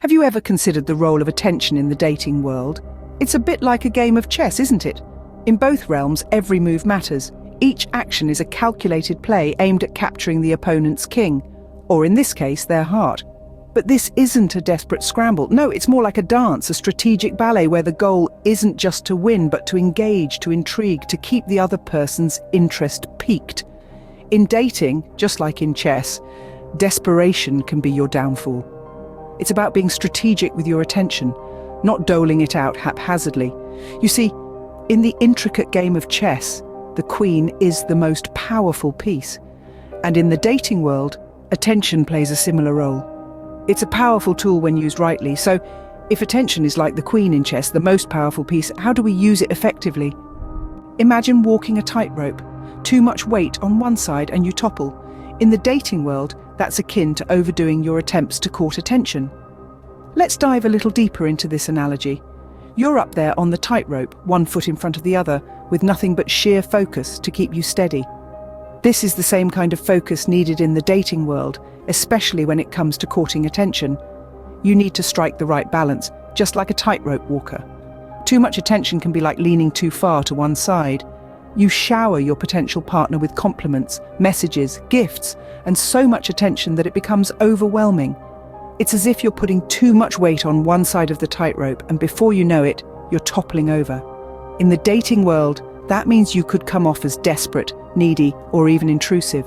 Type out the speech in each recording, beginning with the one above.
Have you ever considered the role of attention in the dating world? It's a bit like a game of chess, isn't it? In both realms, every move matters. Each action is a calculated play aimed at capturing the opponent's king, or in this case, their heart. But this isn't a desperate scramble. No, it's more like a dance, a strategic ballet where the goal isn't just to win, but to engage, to intrigue, to keep the other person's interest piqued. In dating, just like in chess, desperation can be your downfall. It's about being strategic with your attention, not doling it out haphazardly. You see, in the intricate game of chess, the queen is the most powerful piece. And in the dating world, attention plays a similar role. It's a powerful tool when used rightly, so if attention is like the queen in chess, the most powerful piece, how do we use it effectively? Imagine walking a tightrope. Too much weight on one side and you topple. In the dating world, that's akin to overdoing your attempts to court attention. Let's dive a little deeper into this analogy. You're up there on the tightrope, one foot in front of the other, with nothing but sheer focus to keep you steady. This is the same kind of focus needed in the dating world, especially when it comes to courting attention. You need to strike the right balance, just like a tightrope walker. Too much attention can be like leaning too far to one side. You shower your potential partner with compliments, messages, gifts, and so much attention that it becomes overwhelming. It's as if you're putting too much weight on one side of the tightrope, and before you know it, you're toppling over. In the dating world, that means you could come off as desperate, needy, or even intrusive.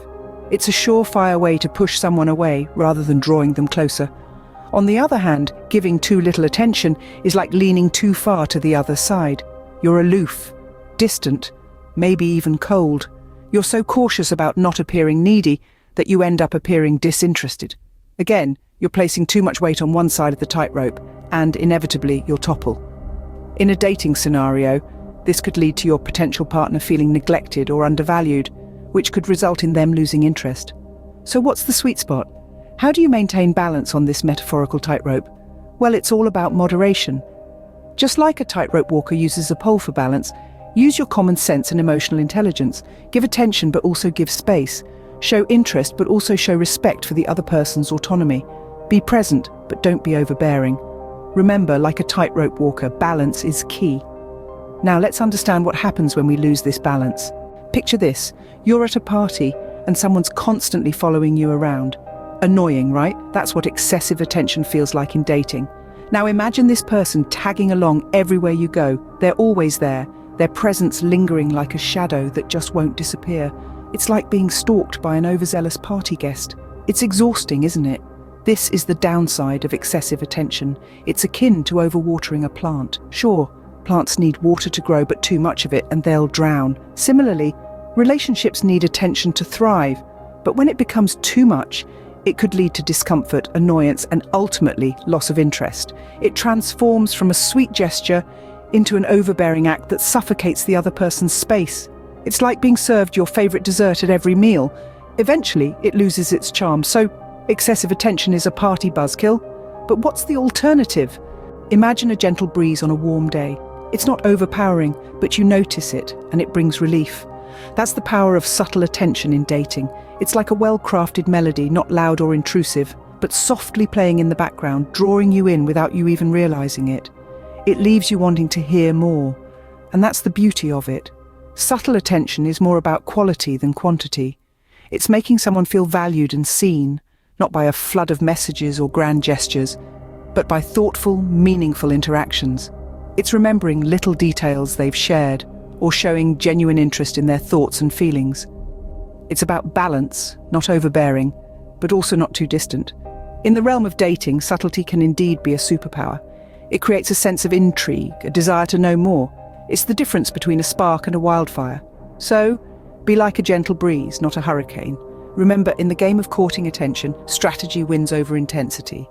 It's a surefire way to push someone away rather than drawing them closer. On the other hand, giving too little attention is like leaning too far to the other side. You're aloof, distant, maybe even cold. You're so cautious about not appearing needy that you end up appearing disinterested. Again, you're placing too much weight on one side of the tightrope, and inevitably you'll topple. In a dating scenario, this could lead to your potential partner feeling neglected or undervalued, which could result in them losing interest. So what's the sweet spot? How do you maintain balance on this metaphorical tightrope? Well, it's all about moderation. Just like a tightrope walker uses a pole for balance, use your common sense and emotional intelligence. Give attention but also give space. Show interest but also show respect for the other person's autonomy. Be present but don't be overbearing. Remember, like a tightrope walker, balance is key. Now let's understand what happens when we lose this balance. Picture this: you're at a party and someone's constantly following you around. Annoying, right? That's what excessive attention feels like in dating. Now imagine this person tagging along everywhere you go. They're always there, their presence lingering like a shadow that just won't disappear. It's like being stalked by an overzealous party guest. It's exhausting, isn't it? This is the downside of excessive attention. It's akin to overwatering a plant. Sure, plants need water to grow, but too much of it and they'll drown. Similarly, relationships need attention to thrive, but when it becomes too much, it could lead to discomfort, annoyance, and ultimately loss of interest. It transforms from a sweet gesture into an overbearing act that suffocates the other person's space. It's like being served your favorite dessert at every meal. Eventually, it loses its charm. So, excessive attention is a party buzzkill. But what's the alternative? Imagine a gentle breeze on a warm day. It's not overpowering, but you notice it, and it brings relief. That's the power of subtle attention in dating. It's like a well-crafted melody, not loud or intrusive, but softly playing in the background, drawing you in without you even realizing it. It leaves you wanting to hear more, and that's the beauty of it. Subtle attention is more about quality than quantity. It's making someone feel valued and seen, not by a flood of messages or grand gestures, but by thoughtful, meaningful interactions. It's remembering little details they've shared, or showing genuine interest in their thoughts and feelings. It's about balance, not overbearing, but also not too distant. In the realm of dating, subtlety can indeed be a superpower. It creates a sense of intrigue, a desire to know more. It's the difference between a spark and a wildfire. So, be like a gentle breeze, not a hurricane. Remember, in the game of courting attention, strategy wins over intensity.